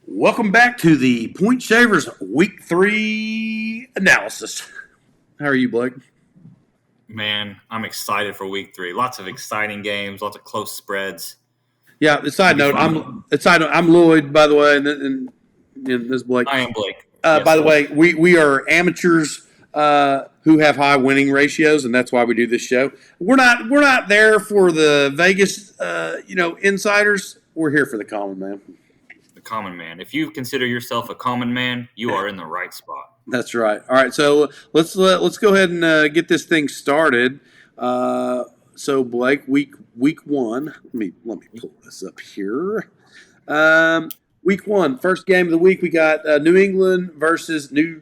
Welcome back to the Point Shavers Week 3 analysis. How are you, Blake? Man, I'm excited for week 3. Lots of exciting games, lots of close spreads. Yeah, Should be fun. I'm Lloyd, by the way, and this is Blake. I am Blake. By Yes. the way, we are amateurs who have high winning ratios, and that's why we do this show. We're not there for the Vegas insiders. We're here for the common man. The common man. If you consider yourself a common man, you are in the right spot. That's right. All right, so let's go ahead and get this thing started. So Blake, week 1. Let me pull this up here. Week 1, first game of the week. We got New England versus New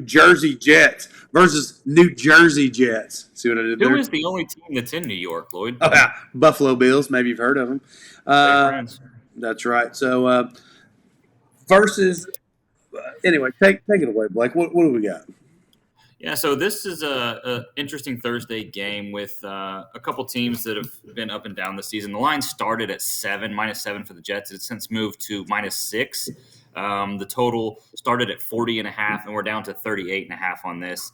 Jersey Jets versus New Jersey Jets. See what I did there? Who is the only team that's in New York, Lloyd? Oh, yeah, Buffalo Bills. Maybe you've heard of them. They're friends. That's right. So versus. Anyway, take it away, Blake. What do we got? Yeah, so this is a interesting Thursday game with a couple teams that have been up and down this season. The line started at -7 for the Jets. It's since moved to -6. The total started at 40.5, and we're down to 38.5 on this.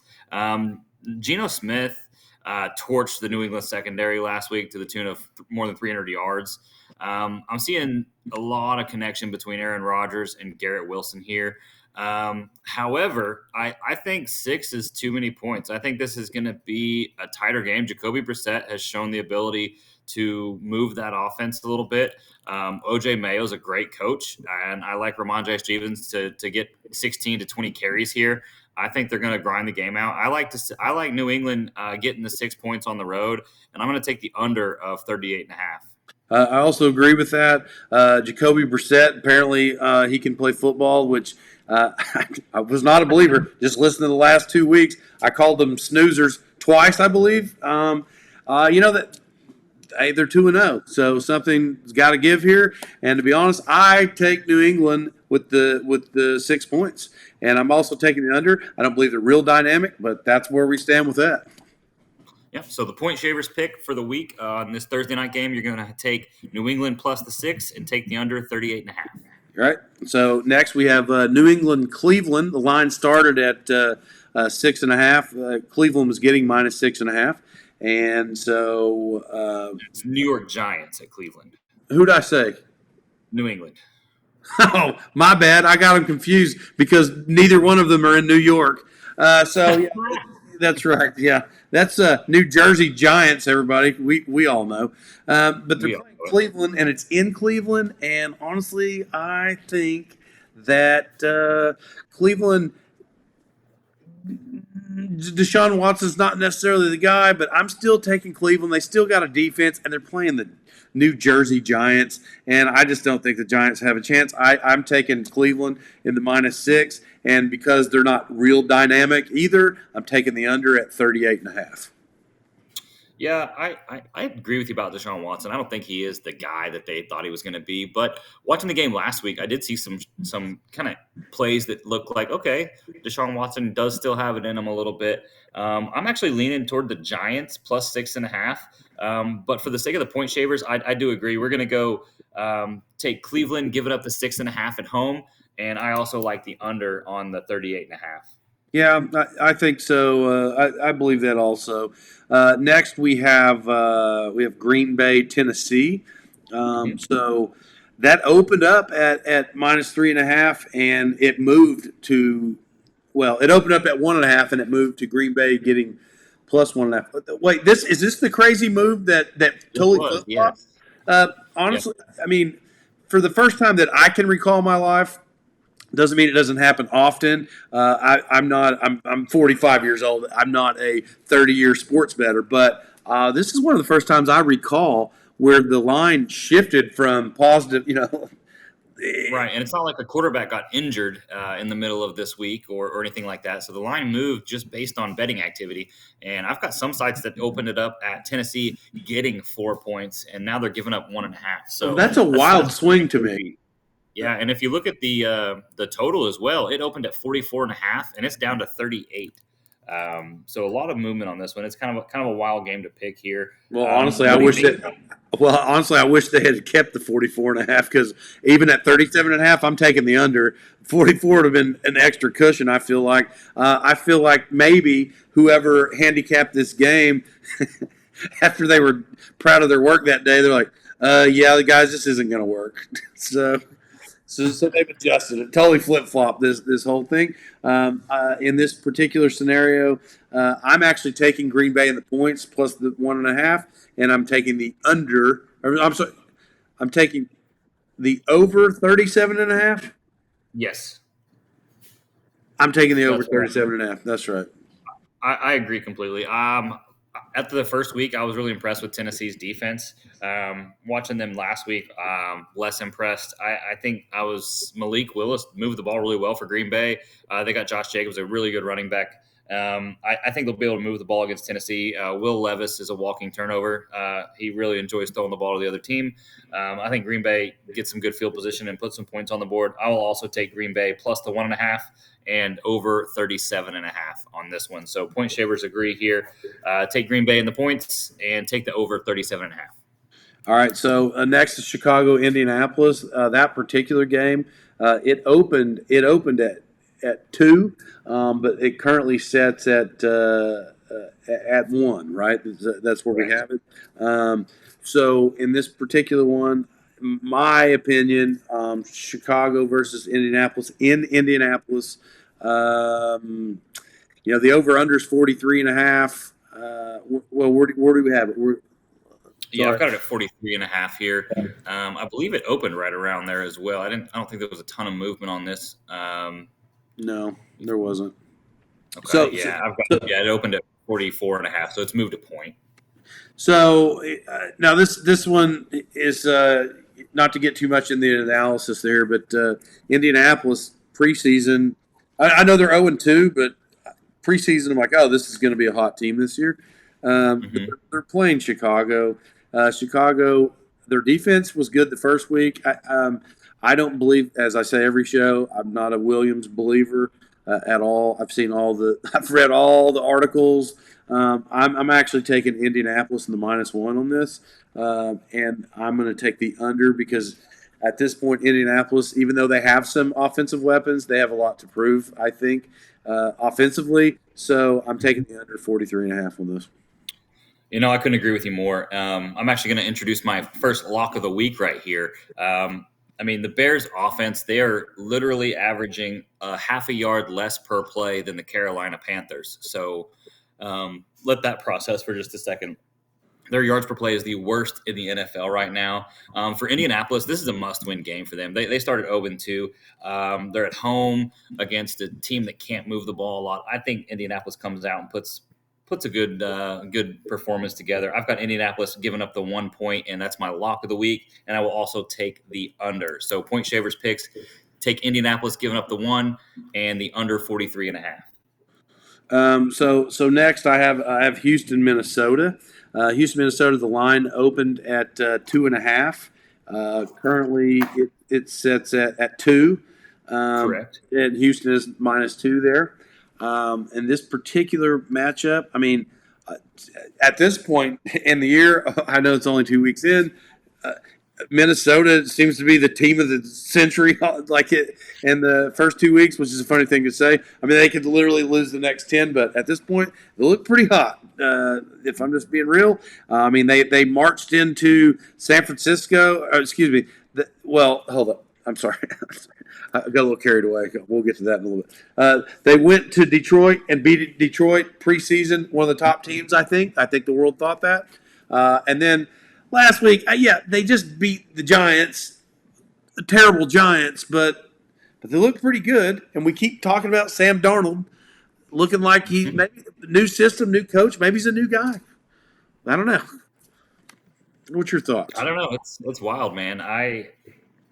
Geno Smith torched the New England secondary last week to the tune of more than 300 yards. I'm seeing a lot of connection between Aaron Rodgers and Garrett Wilson here. However, I think 6 is too many points. I think this is going to be a tighter game. Jacoby Brissett has shown the ability to move that offense a little bit. OJ Mayo is a great coach, and I like Ramondre Stevens to get 16 to 20 carries here. I think they're going to grind the game out. I like New England getting the 6 points on the road, and I'm going to take the under of 38.5. I also agree with that. Jacoby Brissett, apparently he can play football, which I was not a believer. Just listening to the last 2 weeks, I called them snoozers twice, I believe. That hey, they're 2-0, so something's got to give here. And to be honest, I take New England with the 6 points, and I'm also taking the under. I don't believe they're real dynamic, but that's where we stand with that. Yeah, so the Point Shavers pick for the week on this Thursday night game, you're going to take New England plus the 6 and take the under 38.5. All right. So next we have New England, Cleveland. The line started at 6.5. Cleveland was getting -6.5, and so It's New York Giants at Cleveland. who'd I say? New England. Oh, my bad. I got them confused because neither one of them are in New York. Yeah, that's right. Yeah, that's New Jersey Giants. Everybody, we all know. But they're playing Cleveland, and it's in Cleveland. And honestly, I think that Cleveland, Deshaun Watson's not necessarily the guy, but I'm still taking Cleveland. They still got a defense, and they're playing the New Jersey Giants, and I just don't think the Giants have a chance. I'm taking Cleveland in the -6, and because they're not real dynamic either, I'm taking the under at 38.5. Yeah, I agree with you about Deshaun Watson. I don't think he is the guy that they thought he was going to be. But watching the game last week, I did see some kind of plays that look like, okay, Deshaun Watson does still have it in him a little bit. I'm actually leaning toward the Giants plus 6.5. But for the sake of the Point Shavers, I do agree. We're going to go take Cleveland, give it up to 6.5 at home. And I also like the under on the 38.5. Yeah, I think so. I believe that also. Next, we have Green Bay, Tennessee. So that opened up at -3.5, and it moved to it opened up at 1.5, and it moved to Green Bay getting +1.5. Wait, is this the crazy move that totally flip-flopped? Yes. Honestly, I mean, for the first time that I can recall in my life. Doesn't mean it doesn't happen often. I'm 45 years old. I'm not a 30-year sports bettor, but this is one of the first times I recall where the line shifted from positive. Right, and it's not like a quarterback got injured in the middle of this week or anything like that. So the line moved just based on betting activity. And I've got some sites that opened it up at Tennessee getting 4 points, and now they're giving up 1.5. So that's a wild swing to me. Yeah, and if you look at the total as well, it opened at 44.5, and it's down to 38. So a lot of movement on this one. It's kind of a wild game to pick here. Well, honestly, What do you think? I wish they had kept the 44.5 because even at 37.5, I'm taking the under. 44 would have been an extra cushion, I feel like. I feel like maybe whoever handicapped this game, after they were proud of their work that day, they're like, yeah, guys, this isn't going to work. So they've adjusted it, totally flip flop this whole thing. In this particular scenario, I'm actually taking Green Bay in the points plus the 1.5, and I'm taking the under. I'm sorry, I'm taking the over 37.5. Yes, I'm taking the over that's right. 37.5. That's right. I agree completely. After the first week, I was really impressed with Tennessee's defense. Watching them last week, less impressed. I think Malik Willis moved the ball really well for Green Bay. They got Josh Jacobs, a really good running back. I think they'll be able to move the ball against Tennessee. Will Levis is a walking turnover. He really enjoys throwing the ball to the other team. I think Green Bay gets some good field position and put some points on the board. I will also take Green Bay plus the 1.5 and over 37.5 on this one. So point shavers agree here. Take Green Bay in the points and take the over 37.5. All right. So next is Chicago, Indianapolis. That particular game, it opened at 2, but it currently sets at 1. Right. That's where we have it. So in this particular one, my opinion, Chicago versus Indianapolis in Indianapolis. The over under is 43.5. Well, where do we have it? Yeah, I've got it at 43.5 here. I believe it opened right around there as well. I don't think there was a ton of movement on this. No, there wasn't. Okay, it opened at 44.5, so it's moved a point. So now this one is not to get too much in the analysis there, but Indianapolis preseason. I know they're 0-2, but preseason I'm like, oh, this is going to be a hot team this year. They're playing Chicago. Chicago, their defense was good the first week. I don't believe, as I say every show, I'm not a Williams believer at all. I've read all the articles. I'm actually taking Indianapolis in the -1 on this, and I'm going to take the under because at this point, Indianapolis, even though they have some offensive weapons, they have a lot to prove, I think, offensively. So I'm taking the under 43.5 on this. I couldn't agree with you more. I'm actually going to introduce my first lock of the week right here. The Bears offense, they are literally averaging a half a yard less per play than the Carolina Panthers. So let that process for just a second. Their yards per play is the worst in the NFL right now. For Indianapolis, this is a must-win game for them. They started 0-2. They're at home against a team that can't move the ball a lot. I think Indianapolis comes out and puts a good performance together. I've got Indianapolis giving up the 1 point, and that's my lock of the week. And I will also take the under. So point shavers picks, take Indianapolis giving up the 1 and the under 43.5. So next I have Houston, Minnesota. Houston, Minnesota. The line opened at 2.5. Currently, it sets at 2. Correct. And Houston is -2 there. In this particular matchup, at this point in the year, I know it's only 2 weeks in. Minnesota seems to be the team of the century, like it in the first 2 weeks, which is a funny thing to say. They could literally lose the next 10, but at this point, they look pretty hot. If I'm just being real, they marched into San Francisco. Hold up. I'm sorry. I got a little carried away. We'll get to that in a little bit. They went to Detroit and beat Detroit preseason, one of the top teams, I think. I think the world thought that. And then last week, they just beat the Giants, the terrible Giants, but they look pretty good. And we keep talking about Sam Darnold looking like he maybe new system, new coach. Maybe he's a new guy. I don't know. What's your thoughts? I don't know. It's wild, man.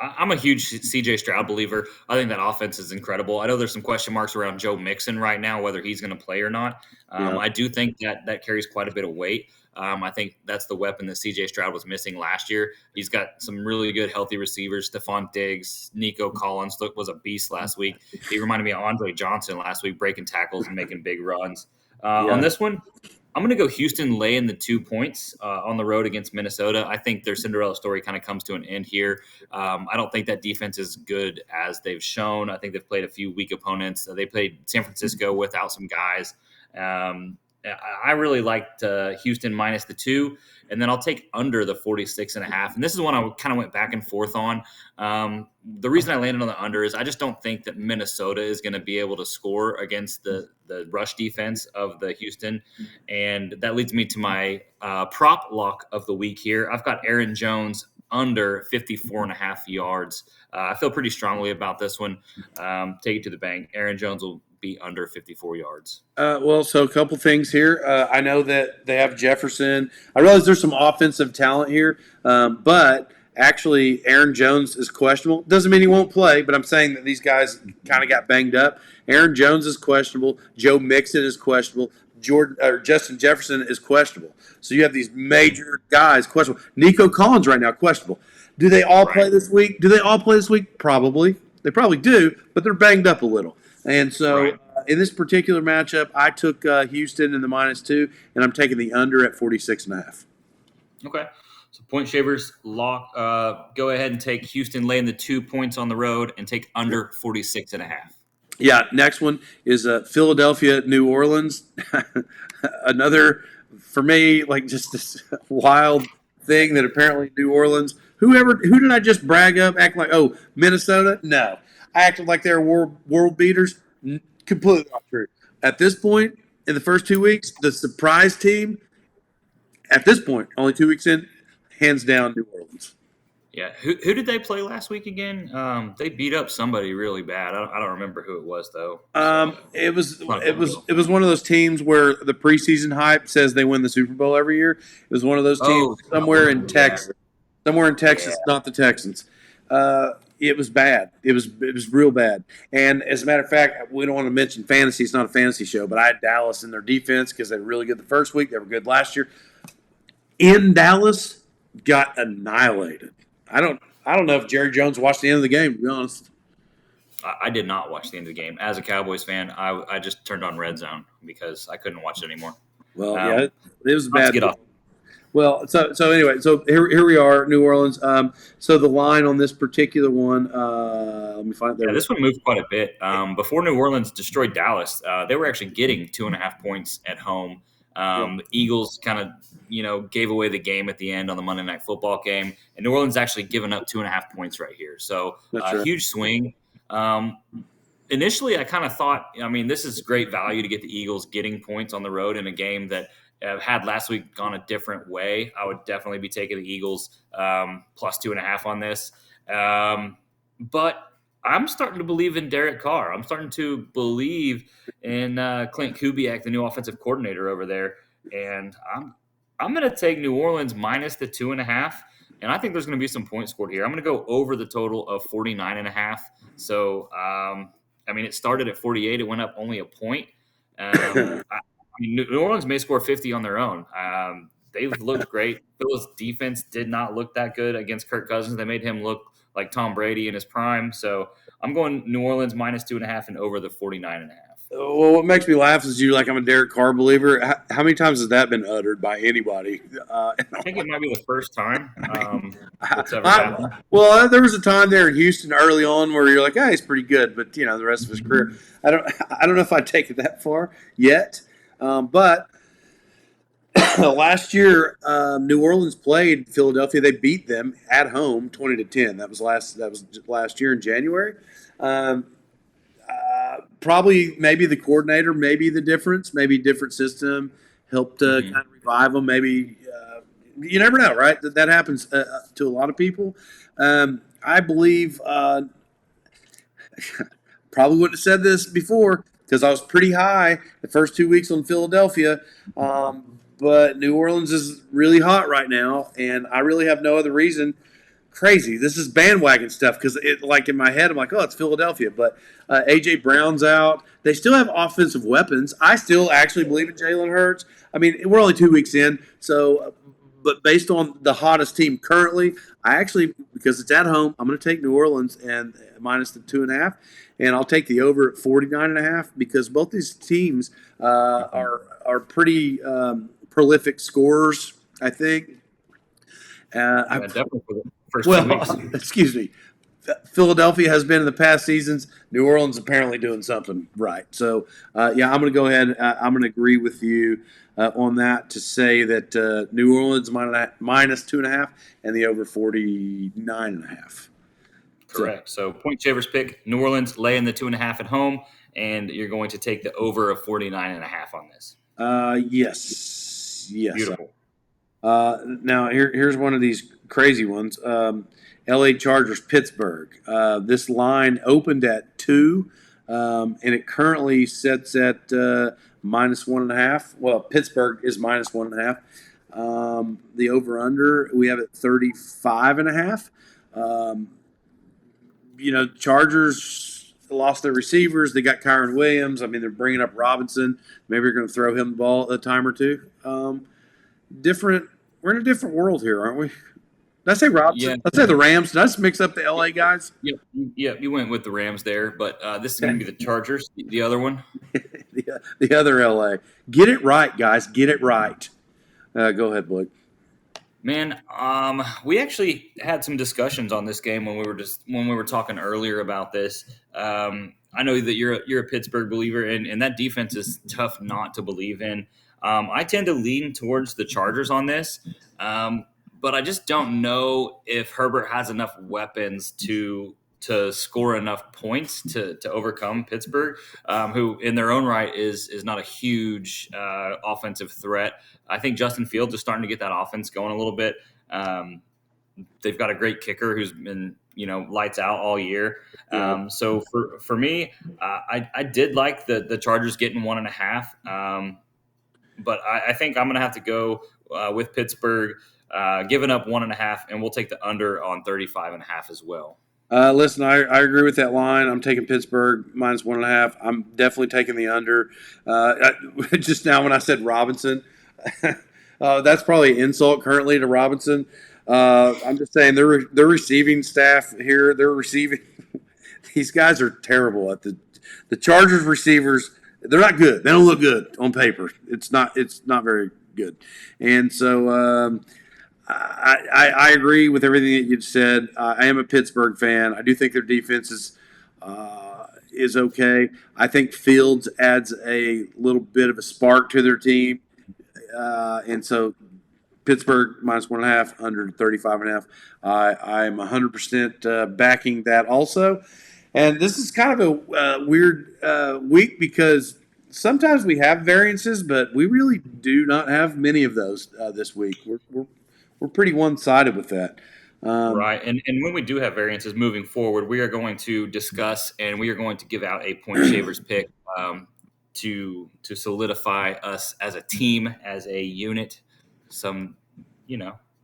I'm a huge C.J. Stroud believer. I think that offense is incredible. I know there's some question marks around Joe Mixon right now, whether he's going to play or not. I do think that carries quite a bit of weight. I think that's the weapon that C.J. Stroud was missing last year. He's got some really good, healthy receivers. Stephon Diggs, Nico Collins was a beast last week. He reminded me of Andre Johnson last week, breaking tackles and making big runs. On this one, I'm going to go Houston laying the 2 points on the road against Minnesota. I think their Cinderella story kind of comes to an end here. I don't think that defense is good as they've shown. I think they've played a few weak opponents. They played San Francisco without some guys. I really liked Houston minus the 2, and then I'll take under the 46.5. And this is one I kind of went back and forth on. The reason I landed on the under is I just don't think that Minnesota is going to be able to score against the rush defense of the Houston. And that leads me to my prop lock of the week here. I've got Aaron Jones under 54.5 yards. I feel pretty strongly about this one. Take it to the bank. Aaron Jones will be under 54 yards. So a couple things here. I know that they have Jefferson. I realize there's some offensive talent here, but actually Aaron Jones is questionable. Doesn't mean he won't play, but I'm saying that these guys kind of got banged up. Aaron Jones is questionable. Joe Mixon is questionable. Justin Jefferson is questionable. So you have these major guys questionable. Nico Collins right now questionable. Do they all play this week? Probably. They probably do, but they're banged up a little. And so in this particular matchup, I took Houston in the -2, and I'm taking the under at 46.5. Okay. So point shavers lock. Go ahead and take Houston laying the 2 points on the road and take under 46.5. Yeah, next one is Philadelphia, New Orleans. Another, for me, like just this wild thing that apparently New Orleans, who did I just brag up, act like, oh, Minnesota? No. I acted like they were world beaters. Completely not true. At this point, in the first 2 weeks, the surprise team, at this point, only 2 weeks in, hands down New Orleans. Yeah, who did they play last week again? They beat up somebody really bad. I don't remember who it was though. It was one of those teams where the preseason hype says they win the Super Bowl every year. It was one of those teams somewhere in Texas, not the Texans. It was bad. It was real bad. And as a matter of fact, we don't want to mention fantasy. It's not a fantasy show, but I had Dallas in their defense because they were really good the first week. They were good last year. In Dallas, got annihilated. I don't know if Jerry Jones watched the end of the game, to be honest. I did not watch the end of the game. As a Cowboys fan, I just turned on Red Zone because I couldn't watch it anymore. Well, it was bad. Get off. Well, so anyway, so here we are, New Orleans. So the line on this particular one, let me find it there. Yeah, this one moved quite a bit. Before New Orleans destroyed Dallas, they were actually getting 2.5 points at home. The Eagles kind of, gave away the game at the end on the Monday Night Football game, and New Orleans actually given up 2.5 points right here. So huge swing. Initially, I kind of thought, this is great value to get the Eagles getting points on the road in a game that had last week gone a different way. I would definitely be taking the Eagles plus 2.5 on this. But I'm starting to believe in Derek Carr. I'm starting to believe in Clint Kubiak, the new offensive coordinator over there. And I'm going to take New Orleans minus the 2.5. And I think there's going to be some points scored here. I'm going to go over the total of 49.5. So, it started at 48. It went up only a point. New Orleans may score 50 on their own. They looked great. Phil's defense did not look that good against Kirk Cousins. They made him look like Tom Brady in his prime. So I'm going New Orleans minus 2.5 and over the 49.5. Well, what makes me laugh is I'm a Derek Carr believer. How many times has that been uttered by anybody? I think it might be the first time it's ever happened. Well, there was a time there in Houston early on where you're like, he's pretty good, but the rest of his career, I don't know if I'd take it that far yet. But last year, New Orleans played Philadelphia. They beat them at home 20-10. That was last year in January. Probably maybe the coordinator, maybe the difference, maybe different system helped kind of revive them. Maybe you never know, right? That happens to a lot of people. I believe probably wouldn't have said this before because I was pretty high the first 2 weeks on Philadelphia. But New Orleans is really hot right now, and I really have no other reason. Crazy. This is bandwagon stuff because in my head, I'm like, it's Philadelphia. But A.J. Brown's out. They still have offensive weapons. I still actually believe in Jalen Hurts. We're only 2 weeks in, but based on the hottest team currently, I actually, because it's at home, I'm going to take New Orleans and minus the 2.5, and I'll take the over at 49.5 because both these teams are pretty prolific scorers. I think. Definitely for the first 2 weeks. Excuse me. Philadelphia has been in the past seasons. New Orleans apparently doing something right. So, yeah, I'm going to go ahead. I'm going to agree with you on that to say that New Orleans minus 2.5 and the over 49.5. Correct. So point shavers pick New Orleans, laying the 2.5 at home, and you're going to take the over of 49.5 on this. Yes. Beautiful. Now here's one of these crazy ones. LA Chargers, Pittsburgh. This line opened at 2, and it currently sets at minus 1.5. Well, Pittsburgh is minus 1.5. The over/under we have at 35.5. Chargers lost their receivers. They got Kyron Williams. I mean, they're bringing up Robinson. Maybe they're going to throw him the ball a time or two. Different. We're in a different world here, aren't we? Did I say Robinson? Yeah. Let's say the Rams. Did I just mix up the LA guys? Yep, you went with the Rams there, but this is going to be the Chargers, the other one. the other LA. Get it right, guys. Get it right. Go ahead, Blake. Man, we actually had some discussions on this game when we were talking earlier about this. I know that you're a Pittsburgh believer, and that defense is tough not to believe in. I tend to lean towards the Chargers on this. But I just don't know if Herbert has enough weapons to score enough points to overcome Pittsburgh, who in their own right is not a huge offensive threat. I think Justin Fields is starting to get that offense going a little bit. They've got a great kicker who's been lights out all year. So for me, I did like the Chargers getting 1.5, but I think I'm going to have to go with Pittsburgh. Giving up 1.5, and we'll take the under on 35.5 as well. Listen, I agree with that line. I'm taking Pittsburgh minus 1.5. I'm definitely taking the under. Just now when I said Robinson, that's probably an insult currently to Robinson. I'm just saying their receiving staff here, they're receiving. These guys are terrible at the Chargers receivers. They're not good. They don't look good on paper. It's not very good, and so. I agree with everything that you've said. I am a Pittsburgh fan. I do think their defense is okay. I think Fields adds a little bit of a spark to their team, and so Pittsburgh minus 1.5 under 35.5. I'm 100% backing that also. And this is kind of a weird week because sometimes we have variances, but we really do not have many of those this week. We're pretty one-sided with that. Right. And when we do have variances moving forward, we are going to discuss and we are going to give out a point shavers pick to solidify us as a team, as a unit. That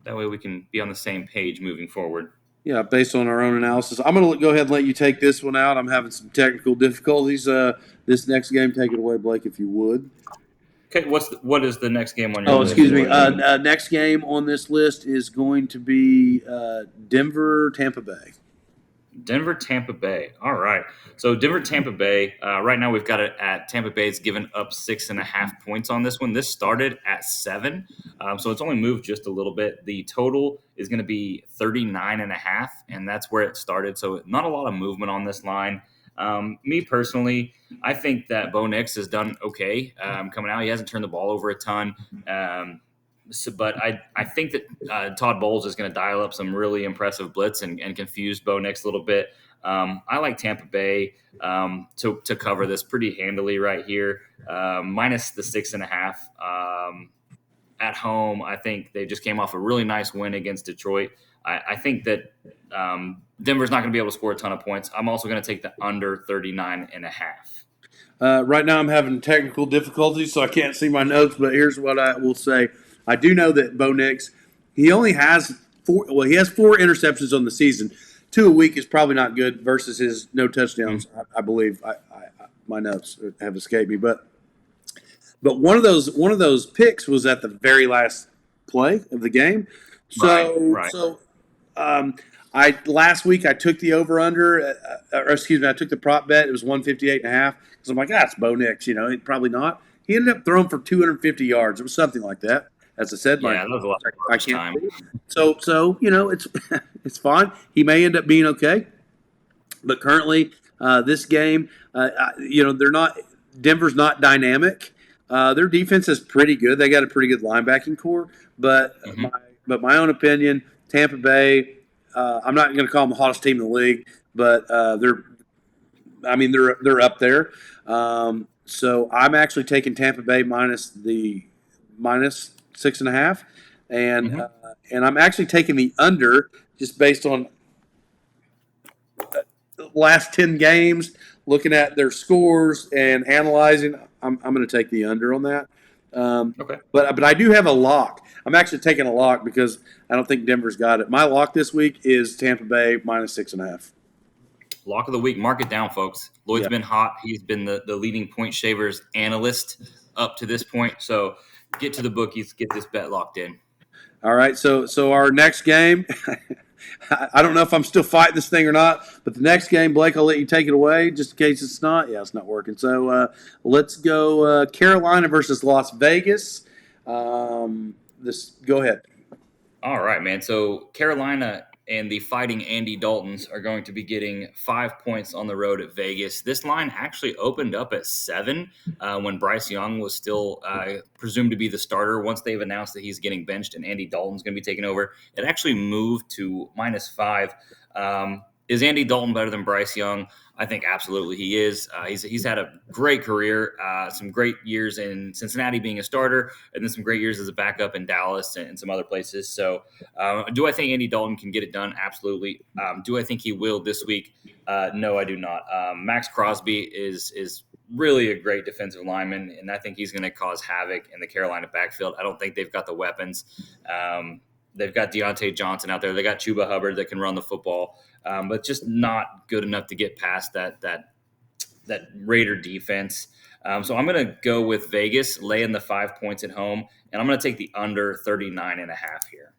way we can be on the same page moving forward. Yeah, based on our own analysis. I'm going to go ahead and let you take this one out. I'm having some technical difficulties. This next game, take it away, Blake, if you would. Okay, what is the next game on your list? Excuse me. Next game on this list is going to be Denver, Tampa Bay. Denver, Tampa Bay. All right. So Denver, Tampa Bay. Right now we've got it at Tampa Bay's given up 6.5 points on this one. This started at 7, so it's only moved just a little bit. The total is going to be 39.5, and that's where it started. So not a lot of movement on this line. Me personally, I think that Bo Nix has done okay coming out. He hasn't turned the ball over a ton. But I think that Todd Bowles is going to dial up some really impressive blitz and confuse Bo Nix a little bit. I like Tampa Bay to cover this pretty handily right here, minus the 6.5 at home. I think they just came off a really nice win against Detroit. I think that Denver's not going to be able to score a ton of points. I'm also going to take the under 39.5. Right now I'm having technical difficulties, so I can't see my notes, but here's what I will say. I do know that Bo Nix, he only has 4 interceptions on the season. 2 a week is probably not good versus his no touchdowns, I believe. My notes have escaped me. But one of those picks was at the very last play of the game. So, Right. um, I last week I took the over under, or excuse me, I took the prop bet. It was 158.5 because I'm like, it's Bo Nix. Probably not. He ended up throwing for 250 yards. It was something like that. As I said, Yeah, that was a lot of I garbage can't. time. So it's it's fine. He may end up being okay, but currently this game, they're not. Denver's not dynamic. Their defense is pretty good. They got a pretty good linebacking core, but Hmm. my own opinion, Tampa Bay. I'm not going to call them the hottest team in the league, but they're up there. So I'm actually taking Tampa Bay minus 6.5, and Hmm. and I'm actually taking the under just based on the last 10 games, looking at their scores and analyzing. I'm going to take the under on that. Okay. But I do have a lock. I'm actually taking a lock because I don't think Denver's got it. My lock this week is Tampa Bay minus 6.5. Lock of the week. Mark it down, folks. Lloyd's Yeah. been hot. He's been the leading point shavers analyst up to this point. So get to the bookies, get this bet locked in. All right. So our next game, I don't know if I'm still fighting this thing or not, but the next game, Blake, I'll let you take it away just in case it's not. Yeah, it's not working. So let's go Carolina versus Las Vegas. Go ahead. All right, man. So Carolina and the Fighting Andy Daltons are going to be getting 5 points on the road at Vegas. This line actually opened up at 7 when Bryce Young was still presumed to be the starter. Once they've announced that he's getting benched and Andy Dalton's going to be taking over, it actually moved to -5. Is Andy Dalton better than Bryce Young? I think absolutely he is. He's had a great career, some great years in Cincinnati being a starter, and then some great years as a backup in Dallas and some other places. So, do I think Andy Dalton can get it done? Absolutely. Do I think he will this week? No, I do not. Max Crosby is really a great defensive lineman, and I think he's going to cause havoc in the Carolina backfield. I don't think they've got the weapons. They've got Deontay Johnson out there. They got Chuba Hubbard that can run the football, but just not good enough to get past that Raider defense. So I'm going to go with Vegas, laying the 5 points at home, and I'm going to take the under 39.5 here.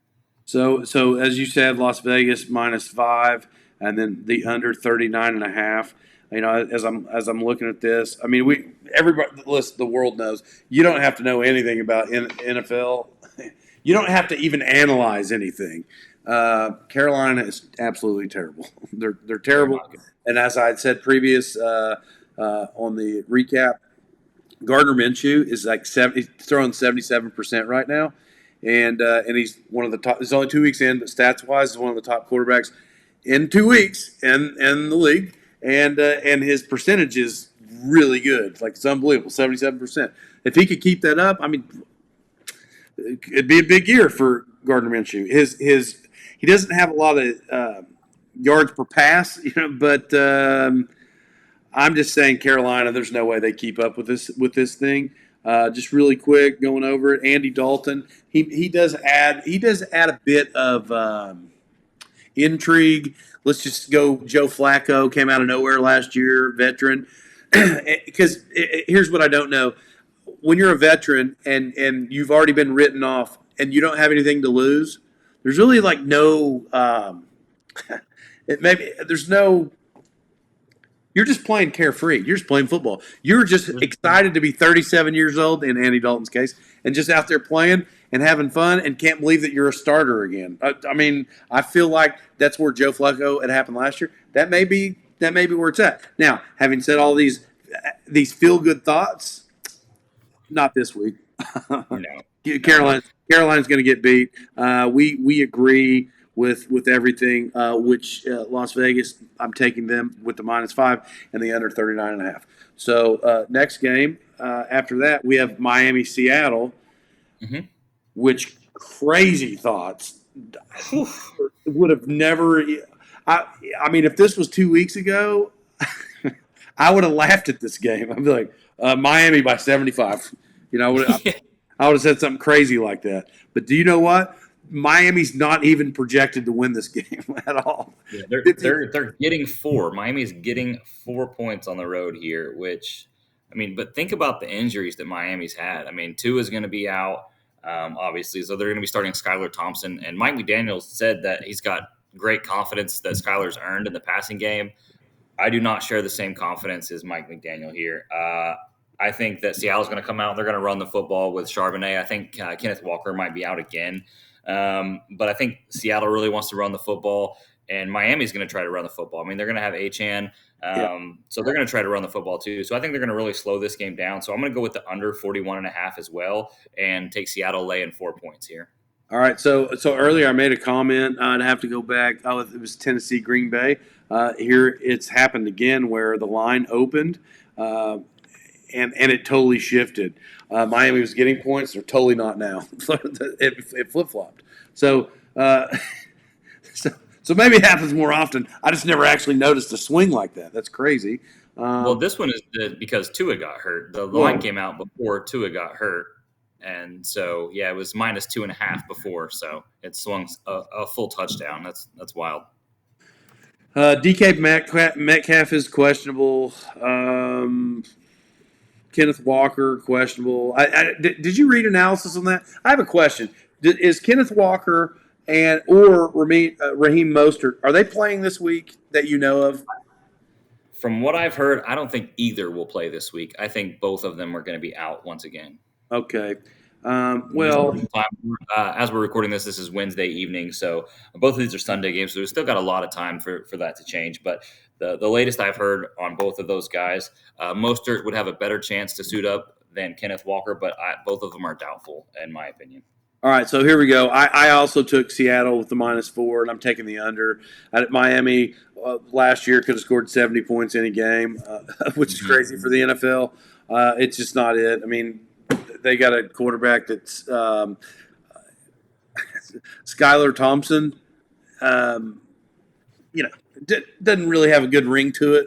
So as you said, Las Vegas -5, and then the under 39.5. As I'm looking at this, I mean, everybody, listen, the world knows you don't have to know anything about NFL. You don't have to even analyze anything. Carolina is absolutely terrible. They're terrible. And as I had said previous on the recap, Gardner Minshew is like he's throwing 77% right now, and he's one of the top. It's only 2 weeks in, but stats wise, is one of the top quarterbacks in 2 weeks in the league, and his percentage is really good. It's unbelievable, 77%. If he could keep that up, I mean, it'd be a big year for Gardner Minshew. He doesn't have a lot of yards per pass, but I'm just saying Carolina. There's no way they keep up with this thing. Just really quick going over it. Andy Dalton. He does add a bit of intrigue. Let's just go. Joe Flacco came out of nowhere last year, veteran. Because here's what I don't know. When you're a veteran and you've already been written off and you don't have anything to lose, there's really no there's no. You're just playing carefree. You're just playing football. You're just excited to be 37 years old in Andy Dalton's case and just out there playing and having fun and can't believe that you're a starter again. I mean, I feel like that's where Joe Flacco had happened last year. That may be where it's at. Now, having said all these feel good thoughts, not this week. No. Carolina's going to get beat. We agree with everything. Which Las Vegas, I'm taking them with the -5 and the under 39.5. So next game after that, we have Miami Seattle, which crazy thoughts would have never. I mean, if this was 2 weeks ago, I would have laughed at this game. I'd be like, Miami by 75. I would have said something crazy like that. But do you know what? Miami's not even projected to win this game at all. Yeah, they're getting 4. Miami's getting 4 points on the road here, which, I mean, but think about the injuries that Miami's had. I mean, Tua is going to be out. obviously. So they're going to be starting Skylar Thompson. And Mike McDaniel said that he's got great confidence that Skylar's earned in the passing game. I do not share the same confidence as Mike McDaniel here. I think that Seattle's going to come out. They're going to run the football with Charbonnet. I think Kenneth Walker might be out again. But I think Seattle really wants to run the football, and Miami's going to try to run the football. I mean, they're going to have Achane, so they're going to try to run the football too. So I think they're going to really slow this game down. So I'm going to go with the under 41.5 as well and take Seattle laying 4 points here. All right. So earlier I made a comment. I'd have to go back. Oh, it was Tennessee Green Bay. Here it's happened again where the line opened, and it totally shifted. Miami was getting points. They're totally not now. It flip flopped. So, so maybe it happens more often. I just never actually noticed a swing like that. That's crazy. Well, this one is because Tua got hurt. The line came out before Tua got hurt. And so, yeah, it was minus 2.5 before. So it swung a full touchdown. That's wild. DK Metcalf is questionable. Kenneth Walker, questionable. Did you read analysis on that? I have a question. Is Kenneth Walker or Raheem Mostert, are they playing this week that you know of? From what I've heard, I don't think either will play this week. I think both of them are going to be out once again. Okay. As we're recording this is Wednesday evening, so both of these are Sunday games, so we've still got a lot of time for that to change. But the latest I've heard on both of those guys, Mostert would have a better chance to suit up than Kenneth Walker, but both of them are doubtful, in my opinion. All right, so here we go. I also took Seattle with the -4, and I'm taking the under. Miami last year could have scored 70 points in a game, which is crazy for the NFL. It's just not it. I mean, they got a quarterback that's Skylar Thompson. Doesn't really have a good ring to it.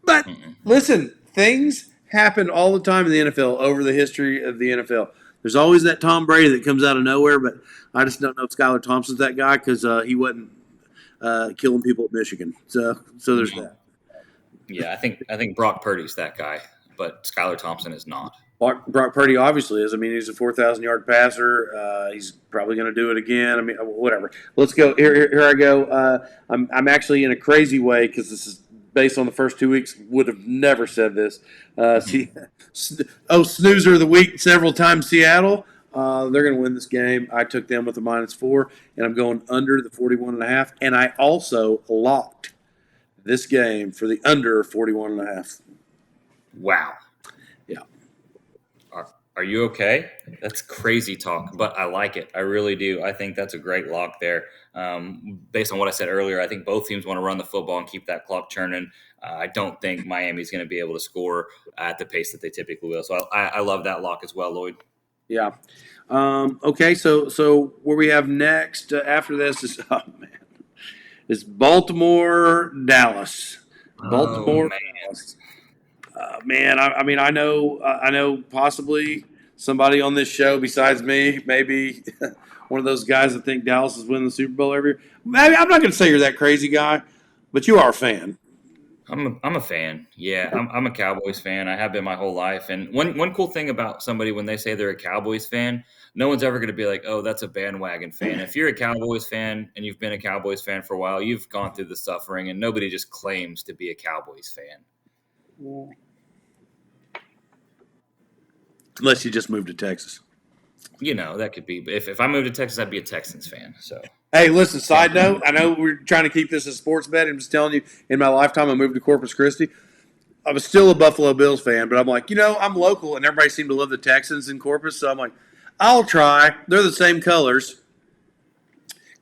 But listen, things happen all the time in the NFL over the history of the NFL. There's always that Tom Brady that comes out of nowhere, but I just don't know if Skylar Thompson's that guy because he wasn't killing people at Michigan. So there's that. Yeah, I think Brock Purdy's that guy, but Skylar Thompson is not. Brock Purdy obviously is. I mean, he's a 4,000-yard passer. He's probably going to do it again. I mean, whatever. Let's go. Here I go. I'm actually in a crazy way because this is based on the first 2 weeks. Would have never said this. Snoozer of the week several times. Seattle. They're going to win this game. I took them with a -4, and I'm going under the 41.5. And I also locked this game for the under 41.5. Wow. Yeah. Are you okay? That's crazy talk, but I like it. I really do. I think that's a great lock there. Based on what I said earlier, I think both teams want to run the football and keep that clock churning. I don't think Miami's going to be able to score at the pace that they typically will. So I love that lock as well, Lloyd. Yeah. Okay. So where we have next after this is Baltimore, Dallas. Baltimore, Dallas. Man, I know possibly somebody on this show besides me, maybe one of those guys that think Dallas is winning the Super Bowl every year. Maybe I'm not going to say you're that crazy guy, but you are a fan. I'm a fan. Yeah, I'm a Cowboys fan. I have been my whole life. And one cool thing about somebody when they say they're a Cowboys fan, no one's ever going to be like, oh, that's a bandwagon fan. If you're a Cowboys fan and you've been a Cowboys fan for a while, you've gone through the suffering, and nobody just claims to be a Cowboys fan. Yeah. Unless you just moved to Texas. That could be. If I moved to Texas, I'd be a Texans fan. So. Hey, listen, side note, I know we're trying to keep this a sports bet. I'm just telling you, in my lifetime, I moved to Corpus Christi. I was still a Buffalo Bills fan, but I'm like, I'm local, and everybody seemed to love the Texans in Corpus, so I'm like, I'll try. They're the same colors.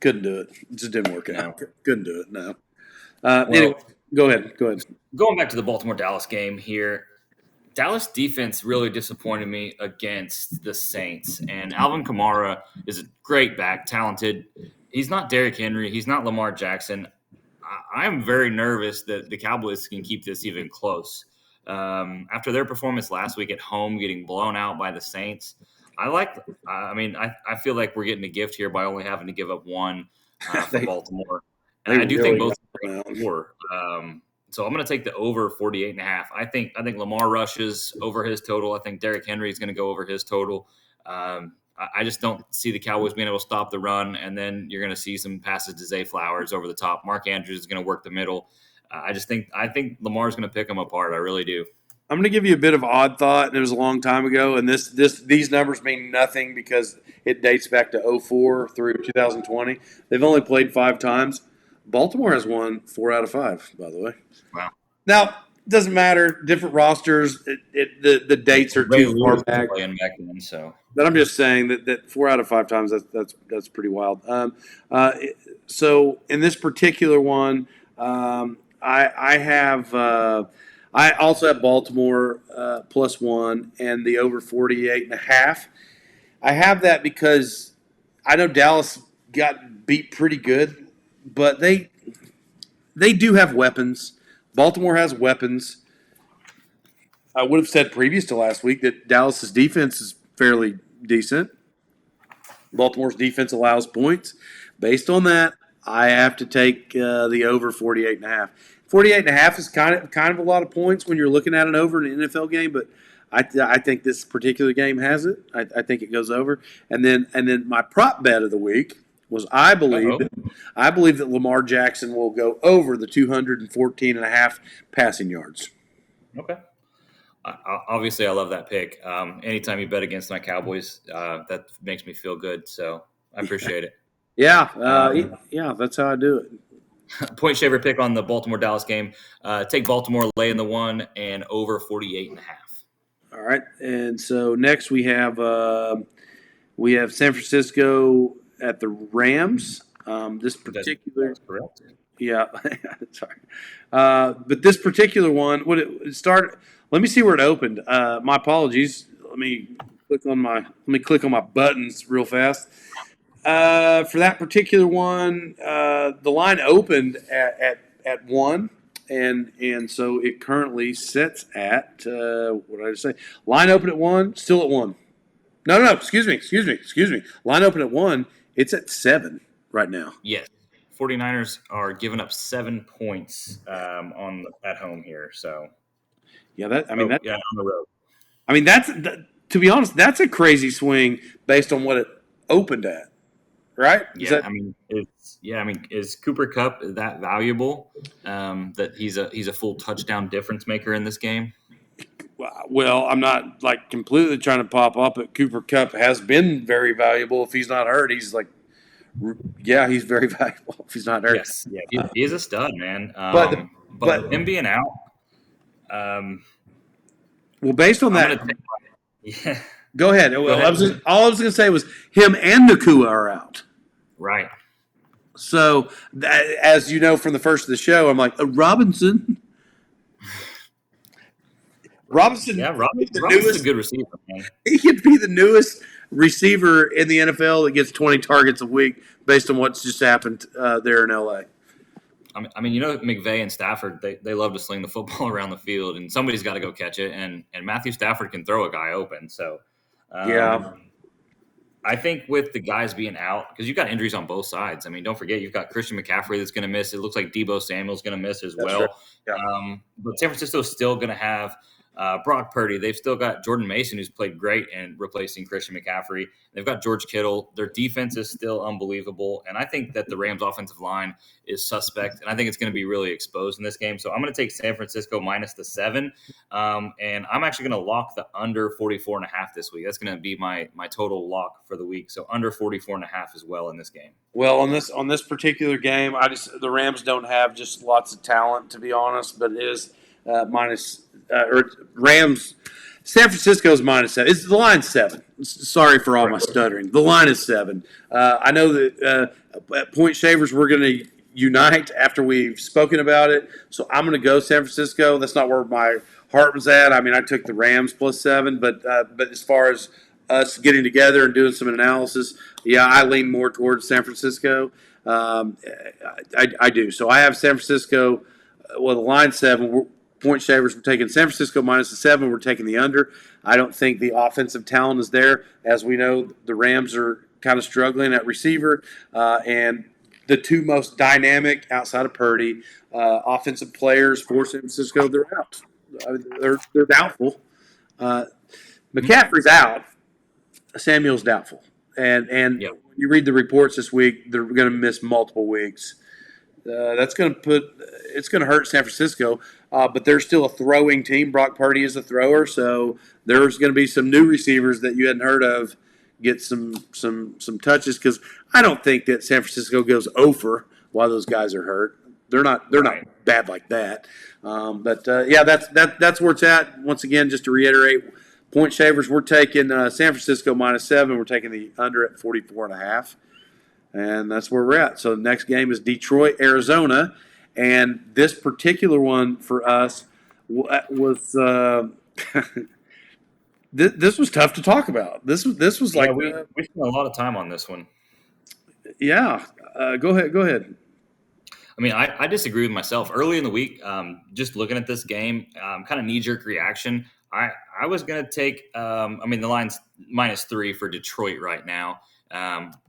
Couldn't do it. It just didn't work out. Couldn't do it, no. Anyway, go ahead. Going back to the Baltimore-Dallas game here, Dallas defense really disappointed me against the Saints, and Alvin Kamara is a great back, talented. He's not Derrick Henry. He's not Lamar Jackson. I'm very nervous that the Cowboys can keep this even close. After their performance last week at home, getting blown out by the Saints, I feel like we're getting a gift here by only having to give up one for Baltimore. And I do think both are more. So I'm going to take the over 48.5. I think Lamar rushes over his total. I think Derrick Henry is going to go over his total. I just don't see the Cowboys being able to stop the run, and then you're going to see some passes to Zay Flowers over the top. Mark Andrews is going to work the middle. I think Lamar's going to pick them apart. I really do. I'm going to give you a bit of odd thought, and it was a long time ago, and these numbers mean nothing because it dates back to 04 through 2020. They've only played 5 times. Baltimore has won 4 out of 5, by the way. Wow. Now, it doesn't matter. Different rosters. The dates are too far back. Playing back then, so. But I'm just saying that 4 out of 5 times, that's pretty wild. So in this particular one, I also have Baltimore +1 and the over 48.5. I have that because I know Dallas got beat pretty good, but they do have weapons. Baltimore has weapons. I would have said previous to last week that Dallas's defense is fairly decent. Baltimore's defense allows points. Based on that, I have to take the over 48.5. 48.5 is kind of a lot of points when you're looking at an over in an NFL game, but I think this particular game has it. I think it goes over. And then my prop bet of the week was I believe that Lamar Jackson will go over the 214.5 passing yards. Okay. Obviously, I love that pick. Anytime you bet against my Cowboys, that makes me feel good. So I appreciate it. Yeah, that's how I do it. Point shaver pick on the Baltimore-Dallas game. Take Baltimore, lay in the 1, and over 48.5. All right, and so next we have San Francisco at the Rams. This particular, that's correct. Yeah, sorry, but this particular one, let me see where it opened. My apologies. Let me click on my buttons real fast. For that particular one, the line opened at 1, and so it currently sits at what did I just say? Line open at 1, still at 1. No. Excuse me. Line open at 1. It's at 7 right now. Yes. 49ers are giving up 7 points at home here. So yeah, on the road. I mean, to be honest, that's a crazy swing based on what it opened at. Right? Is Cooper Kupp that valuable that he's a full touchdown difference maker in this game? Well, I'm not completely trying to pop up, but Cooper Kupp has been very valuable. If he's not hurt, he's he's very valuable. If he's not hurt, yes, yeah, he is a stud, man. But him being out, well, based on that, yeah. Go ahead. All I was going to say was him and Nakua are out. Right. So, as you know from the first of the show, I'm like, Robinson. Robinson's a good receiver, man. He could be the newest receiver in the NFL that gets 20 targets a week based on what's just happened there in LA. I mean, McVay and Stafford, they love to sling the football around the field, and somebody's got to go catch it, and Matthew Stafford can throw a guy open. So, I think with the guys being out, because you've got injuries on both sides. I mean, don't forget, you've got Christian McCaffrey that's going to miss. It looks like Deebo Samuel's going to miss as well. Right. Yeah. But San Francisco's still going to have Brock Purdy. They've still got Jordan Mason, who's played great in replacing Christian McCaffrey. They've got George Kittle. Their defense is still unbelievable. And I think that the Rams offensive line is suspect. And I think it's going to be really exposed in this game. So I'm going to take San Francisco minus the 7. And I'm actually going to lock the under 44.5 this week. That's going to be my total lock for the week. So under 44.5 as well in this game. Well, on this particular game, the Rams don't have just lots of talent, to be honest, but it is Rams. San Francisco's -7. The line's 7. Sorry for all my stuttering. The line is 7. I know that at Point Shavers we're going to unite after we've spoken about it. So I'm going to go San Francisco. That's not where my heart was at. I mean, I took the Rams +7, but as far as us getting together and doing some analysis, I lean more towards San Francisco. I do. So I have San Francisco. Well, the line's 7. Point Shavers, we're taking San Francisco -7. We're taking the under. I don't think the offensive talent is there. As we know, the Rams are kind of struggling at receiver. And the two most dynamic outside of Purdy offensive players for San Francisco, they're out. They're doubtful. McCaffrey's out. Samuel's doubtful. And Yep. when you read the reports this week, they're going to miss multiple weeks. That's going to it's going to hurt San Francisco, but they're still a throwing team. Brock Purdy is a thrower, so there's going to be some new receivers that you hadn't heard of get some touches, because I don't think that San Francisco goes over while those guys are hurt. They're not bad like that. Yeah, that's where it's at. Once again, just to reiterate, point shavers, we're taking San Francisco -7. We're taking the under at 44.5. And that's where we're at. So the next game is Detroit, Arizona. And this particular one for us was this was tough to talk about. This was like we spent a lot of time on this one. Yeah. Go ahead. I mean, I disagree with myself. Early in the week, just looking at this game, kind of knee-jerk reaction. I was going to take. I mean, the line's -3 for Detroit right now.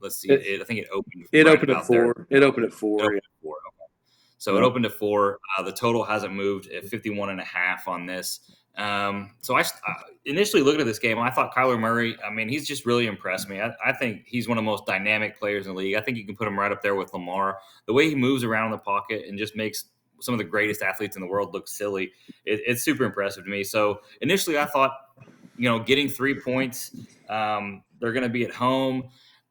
Let's see. I think it opened. It right opened at about there. 4. It opened at 4. It opened at 4. Okay. So it opened at 4. The total hasn't moved at 51.5 on this. So I initially looking at this game, I thought Kyler Murray, I mean, he's just really impressed me. I think he's one of the most dynamic players in the league. I think you can put him right up there with Lamar. The way he moves around in the pocket and just makes some of the greatest athletes in the world look silly. It's super impressive to me. So initially I thought, getting 3 points, they're going to be at home.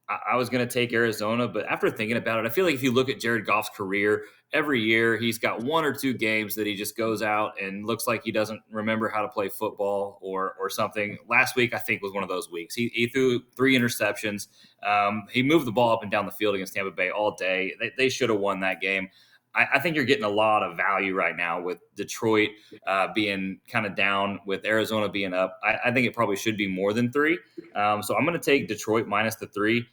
I was going to take Arizona, but after thinking about it, I feel like if you look at Jared Goff's career, every year he's got 1 or 2 games that he just goes out and looks like he doesn't remember how to play football or something. Last week, I think, was one of those weeks. He threw 3 interceptions. He moved the ball up and down the field against Tampa Bay all day. They should have won that game. I think you're getting a lot of value right now with Detroit being kind of down, with Arizona being up. I think it probably should be more than 3. So I'm going to take Detroit -3.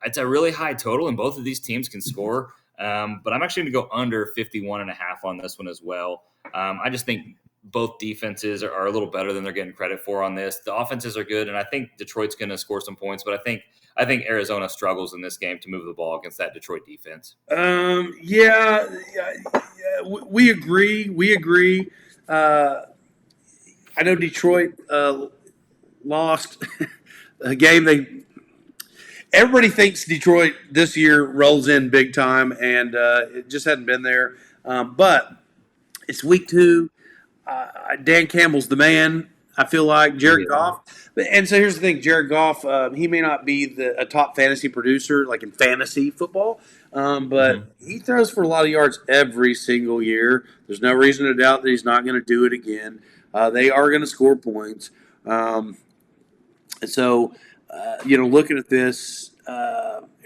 It's a really high total, and both of these teams can score. But I'm actually going to go under 51.5 on this one as well. I just think both defenses are a little better than they're getting credit for on this. The offenses are good, and I think Detroit's going to score some points, but I think Arizona struggles in this game to move the ball against that Detroit defense. Yeah, we agree. I know Detroit lost a game. Everybody thinks Detroit this year rolls in big time, and it just hadn't been there. But it's week 2. Dan Campbell's the man, I feel like. Jared Goff. And so here's the thing. Jared Goff, he may not be a top fantasy producer, like in fantasy football, but he throws for a lot of yards every single year. There's no reason to doubt that he's not going to do it again. They are going to score points. Looking at this,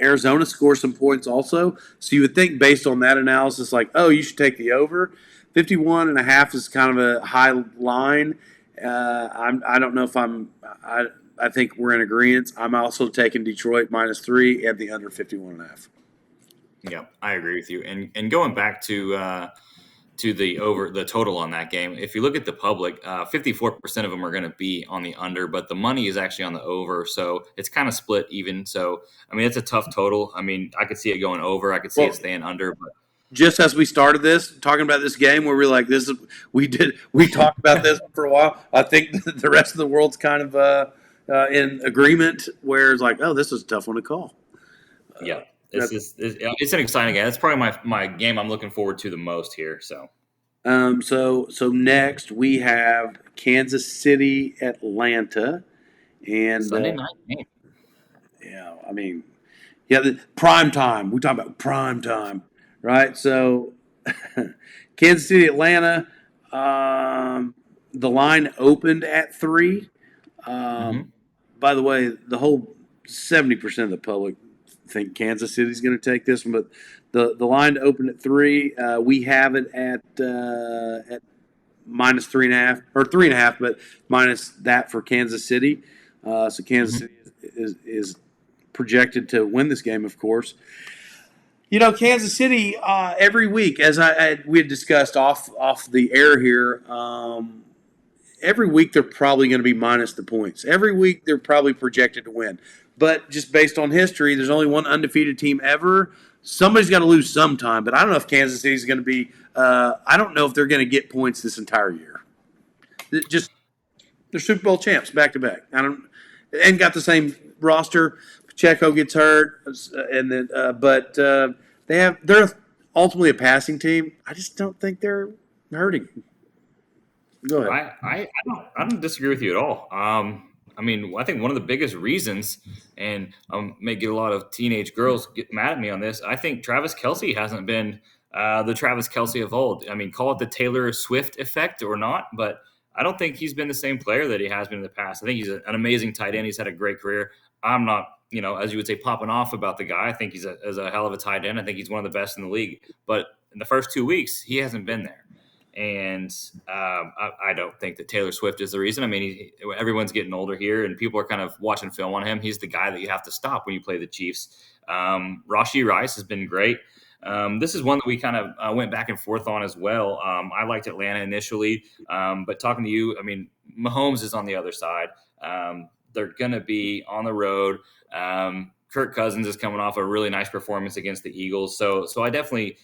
Arizona scores some points also. So you would think, based on that analysis, like, oh, you should take the over. 51.5 is kind of a high line. I don't know if I think we're in agreement. I'm also taking Detroit -3 and the under 51.5. Yeah, I agree with you. And going back to the total on that game, if you look at the public, 54% of them are going to be on the under, but the money is actually on the over. So it's kind of split even. So, I mean, it's a tough total. I mean, I could see it going over. I could see it staying under, but just as we started talking about this game, where we're like, we talked about this for a while. I think the rest of the world's kind of in agreement, where it's like, oh, this is a tough one to call. Yeah, it's an exciting game. That's probably my game I'm looking forward to the most here. So next we have Kansas City, Atlanta, and Sunday night game. Yeah, I mean, the prime time. We talk about prime time. Right, so Kansas City, Atlanta, the line opened at 3. By the way, the whole 70% of the public think Kansas City's going to take this one, but the line opened at 3. We have it at -3.5 or 3.5, but minus that for Kansas City. So Kansas City is projected to win this game, of course. Kansas City, every week, as we had discussed off the air here, every week they're probably going to be minus the points. Every week they're probably projected to win. But just based on history, there's only one undefeated team ever. Somebody's got to lose sometime, but I don't know if Kansas City's going to be I don't know if they're going to get points this entire year. They're Super Bowl champs back-to-back. And got the same roster. Pacheco gets hurt, and then they're ultimately a passing team. I just don't think they're hurting. Go ahead. I don't disagree with you at all. I mean, I think one of the biggest reasons, and may get a lot of teenage girls get mad at me on this. I think Travis Kelce hasn't been the Travis Kelce of old. I mean, call it the Taylor Swift effect or not, but I don't think he's been the same player that he has been in the past. I think he's an amazing tight end. He's had a great career. I'm not, as you would say, popping off about the guy. I think he's a hell of a tight end. I think he's one of the best in the league. But in the first 2 weeks, he hasn't been there. And I don't think that Taylor Swift is the reason. I mean, everyone's getting older here, and people are kind of watching film on him. He's the guy that you have to stop when you play the Chiefs. Rashee Rice has been great. This is one that we kind of went back and forth on as well. I liked Atlanta initially, but talking to you, I mean, Mahomes is on the other side. They're going to be on the road. Kirk Cousins is coming off a really nice performance against the Eagles. So I definitely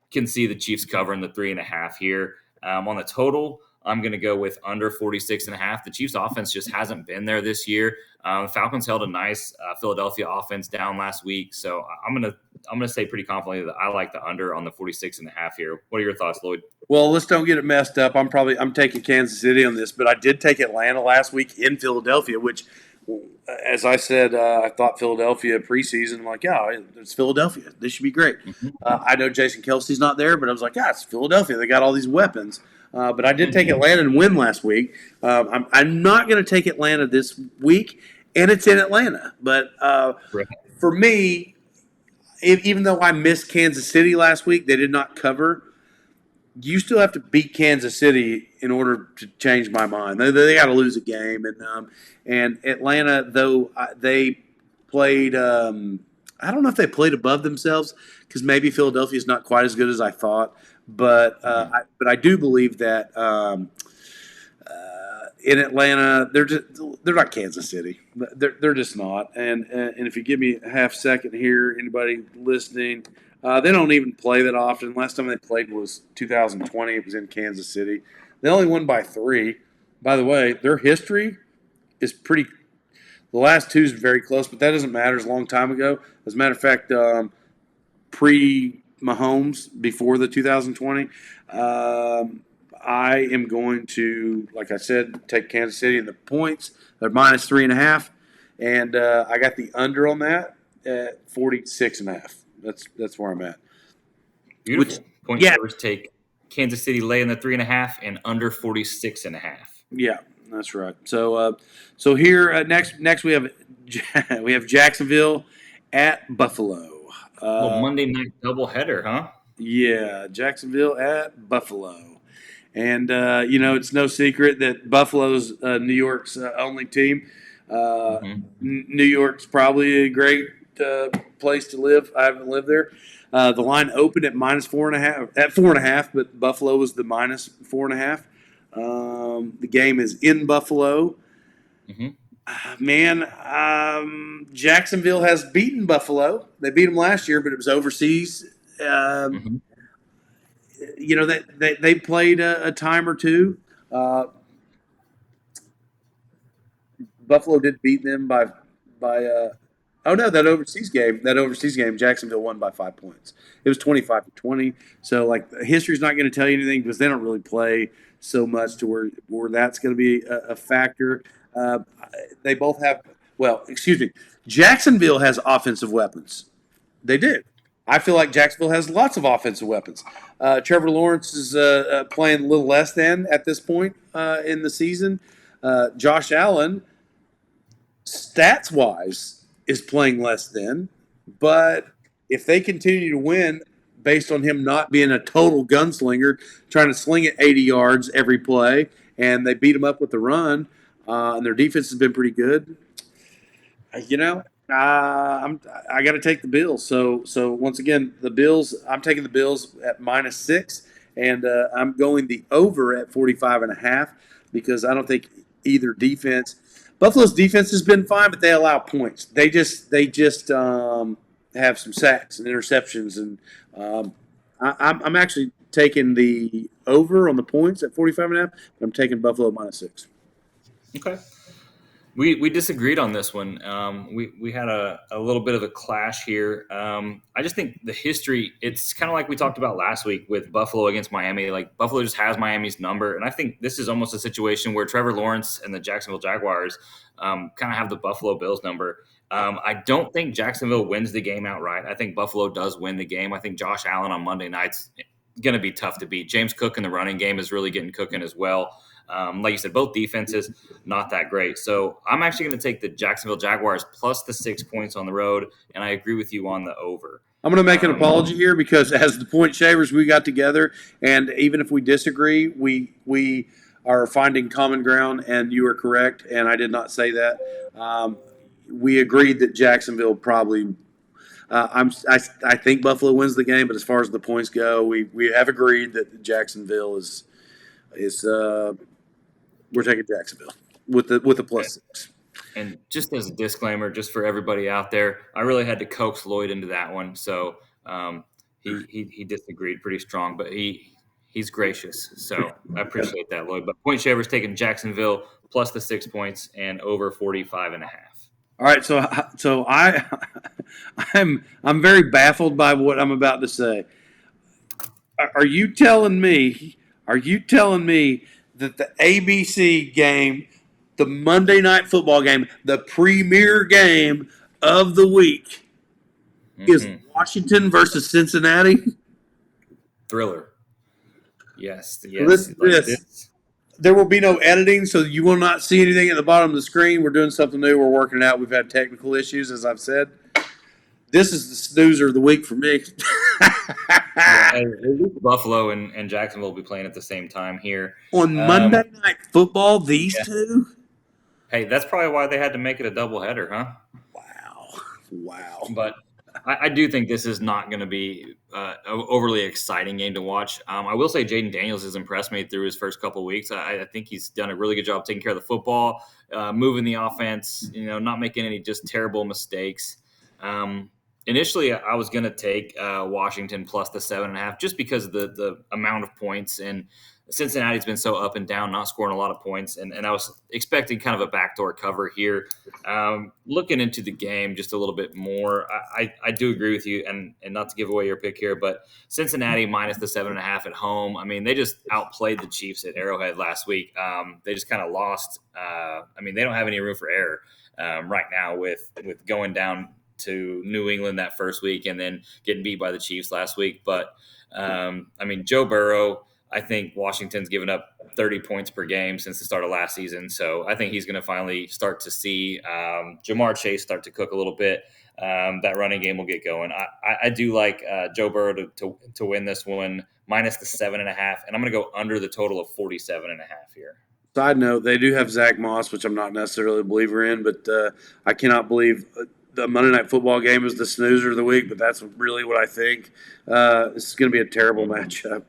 can see the Chiefs covering the 3.5 here. On the total, I'm going to go with under 46.5. The Chiefs offense just hasn't been there this year. Falcons held a nice Philadelphia offense down last week. So I'm going to say pretty confidently that I like the under on the 46.5 here. What are your thoughts, Lloyd? Well, let's don't get it messed up. I'm taking Kansas City on this, but I did take Atlanta last week in Philadelphia, which, as I said, I thought Philadelphia preseason. I'm like, yeah, it's Philadelphia. This should be great. Mm-hmm. I know Jason Kelsey's not there, but I was like, yeah, it's Philadelphia. They got all these weapons. But I did take Atlanta and win last week. I'm not going to take Atlanta this week, and it's in Atlanta. But for me, even though I missed Kansas City last week, they did not cover. You still have to beat Kansas City in order to change my mind. They got to lose a game, and Atlanta, though they played. I don't know if they played above themselves because maybe Philadelphia is not quite as good as I thought. But I do believe that in Atlanta they're not Kansas City. They're just not. And if you give me a half second here, anybody listening. They don't even play that often. Last time they played was 2020. It was in Kansas City. They only won by 3. By the way, their history is pretty – the last two is very close, but that doesn't matter. It's a long time ago. As a matter of fact, pre-Mahomes, before the 2020, I am going to, like I said, take Kansas City in the points. They're minus 3.5, and I got the under on that at 46.5. That's where I'm at. Beautiful. Point scorers take Kansas City laying the 3.5 and under 46.5. Yeah, that's right. So here next we have Jacksonville at Buffalo. Monday night doubleheader, huh? Yeah, Jacksonville at Buffalo, and it's no secret that Buffalo's New York's only team. New York's probably a great place to live. I haven't lived there. The line opened at minus 4.5, at 4.5, but Buffalo was the minus 4.5. The game is in Buffalo. Jacksonville has beaten Buffalo. They beat them last year, but it was overseas. They played a time or two. Buffalo did beat them by that overseas game, Jacksonville won by 5 points. It was 25-20. So, history's not going to tell you anything because they don't really play so much to where that's going to be a factor. They both have Jacksonville has offensive weapons. They do. I feel like Jacksonville has lots of offensive weapons. Trevor Lawrence is playing a little less than at this point in the season. Josh Allen, stats-wise, is playing less than, but if they continue to win based on him not being a total gunslinger, trying to sling it 80 yards every play, and they beat him up with the run, and their defense has been pretty good, I got to take the Bills. So once again, I'm taking the Bills at minus 6, and I'm going the over at 45.5 because I don't think either defense. Buffalo's defense has been fine, but they allow points. They just have some sacks and interceptions, and I'm actually taking the over on the points at 45.5. I'm taking Buffalo minus 6. Okay. We disagreed on this one. We had a little bit of a clash here. I just think the history, it's kind of like we talked about last week with Buffalo against Miami. Like Buffalo just has Miami's number. And I think this is almost a situation where Trevor Lawrence and the Jacksonville Jaguars kind of have the Buffalo Bills number. I don't think Jacksonville wins the game outright. I think Buffalo does win the game. I think Josh Allen on Monday night's going to be tough to beat. James Cook in the running game is really getting cooking as well. Like you said, both defenses not that great. So I'm actually going to take the Jacksonville Jaguars plus the 6 points on the road, and I agree with you on the over. I'm going to make an apology here because as the point shavers, we got together, and even if we disagree, we are finding common ground, and you are correct, and I did not say that. We agreed that Jacksonville probably I think Buffalo wins the game, but as far as the points go, we have agreed that Jacksonville is we're taking Jacksonville with the plus 6. And just as a disclaimer, just for everybody out there, I really had to coax Lloyd into that one. So he disagreed pretty strong, but he's gracious. So I appreciate that, Lloyd. But Point Shavers taking Jacksonville plus the 6 points and over 45.5. All right, so I'm very baffled by what I'm about to say. Are you telling me that the ABC game, the Monday Night Football game, the premier game of the week, is Washington versus Cincinnati? Thriller. Yes. There will be no editing, so you will not see anything at the bottom of the screen. We're doing something new. We're working it out. We've had technical issues, as I've said. This is the snoozer of the week for me. Buffalo and Jacksonville will be playing at the same time here. On Monday Night Football, these two? Hey, that's probably why they had to make it a doubleheader, huh? Wow. But I do think this is not going to be an overly exciting game to watch. I will say Jaden Daniels has impressed me through his first couple of weeks. I think he's done a really good job taking care of the football, moving the offense, not making any just terrible mistakes. Initially, I was going to take Washington plus the 7.5 just because of the amount of points. And Cincinnati's been so up and down, not scoring a lot of points. And I was expecting kind of a backdoor cover here. Looking into the game just a little bit more, I do agree with you, and not to give away your pick here, but Cincinnati minus the 7.5 at home. I mean, they just outplayed the Chiefs at Arrowhead last week. They just kind of lost. They don't have any room for error right now with going down to New England that first week and then getting beat by the Chiefs last week. But, Joe Burrow, I think Washington's given up 30 points per game since the start of last season. So I think he's going to finally start to see Jamar Chase start to cook a little bit. That running game will get going. I do like Joe Burrow to win this one, minus the 7.5. And I'm going to go under the total of 47.5 here. Side note, they do have Zach Moss, which I'm not necessarily a believer in, but I cannot believe the Monday Night Football game is the snoozer of the week, but that's really what I think. This is going to be a terrible matchup.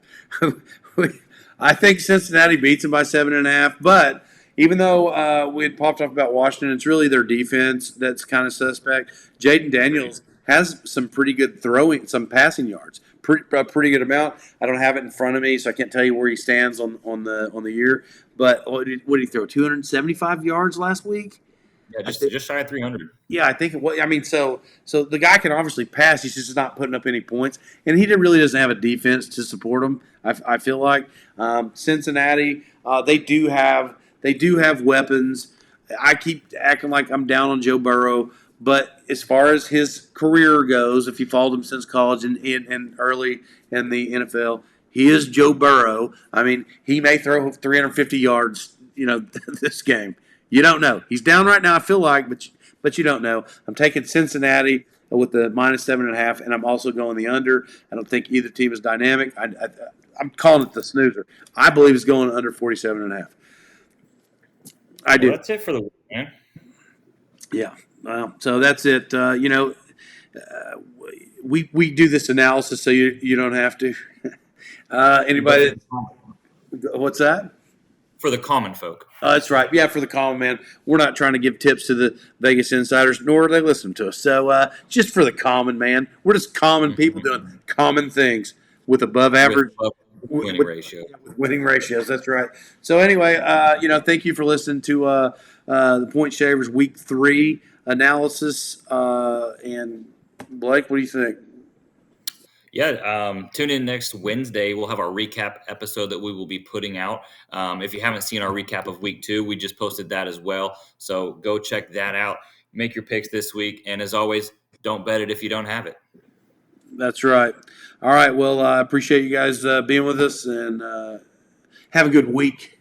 I think Cincinnati beats them by 7.5, but even though we had popped off about Washington, it's really their defense that's kind of suspect. Jaden Daniels has some pretty good some passing yards, a pretty good amount. I don't have it in front of me, so I can't tell you where he stands on the year. But what did he throw? 275 yards last week. Yeah, just shy of 300. Yeah, I think. So the guy can obviously pass. He's just not putting up any points, and he really doesn't have a defense to support him. I feel like Cincinnati, they do have weapons. I keep acting like I'm down on Joe Burrow, but as far as his career goes, if you followed him since college and early in the NFL, he is Joe Burrow. I mean, he may throw 350 yards, this game. You don't know. He's down right now, I feel like, but you don't know. I'm taking Cincinnati with the minus 7.5, and I'm also going the under. I don't think either team is dynamic. I'm calling it the snoozer. I believe it's going under 47.5. I do. Well, that's it for the week, man. Yeah. So that's it. We do this analysis so you don't have to. Anybody? What's that? For the common folk. That's right. Yeah, for the common man. We're not trying to give tips to the Vegas insiders, nor are they listening to us. So just for the common man. We're just common people doing common things with above average winning ratio. Winning ratios. That's right. So anyway, thank you for listening to the Point Shavers Week 3 analysis. And Blake, what do you think? Yeah, tune in next Wednesday. We'll have our recap episode that we will be putting out. If you haven't seen our recap of week 2, we just posted that as well. So go check that out. Make your picks this week. And as always, don't bet it if you don't have it. That's right. All right. Well, I appreciate you guys being with us, and have a good week.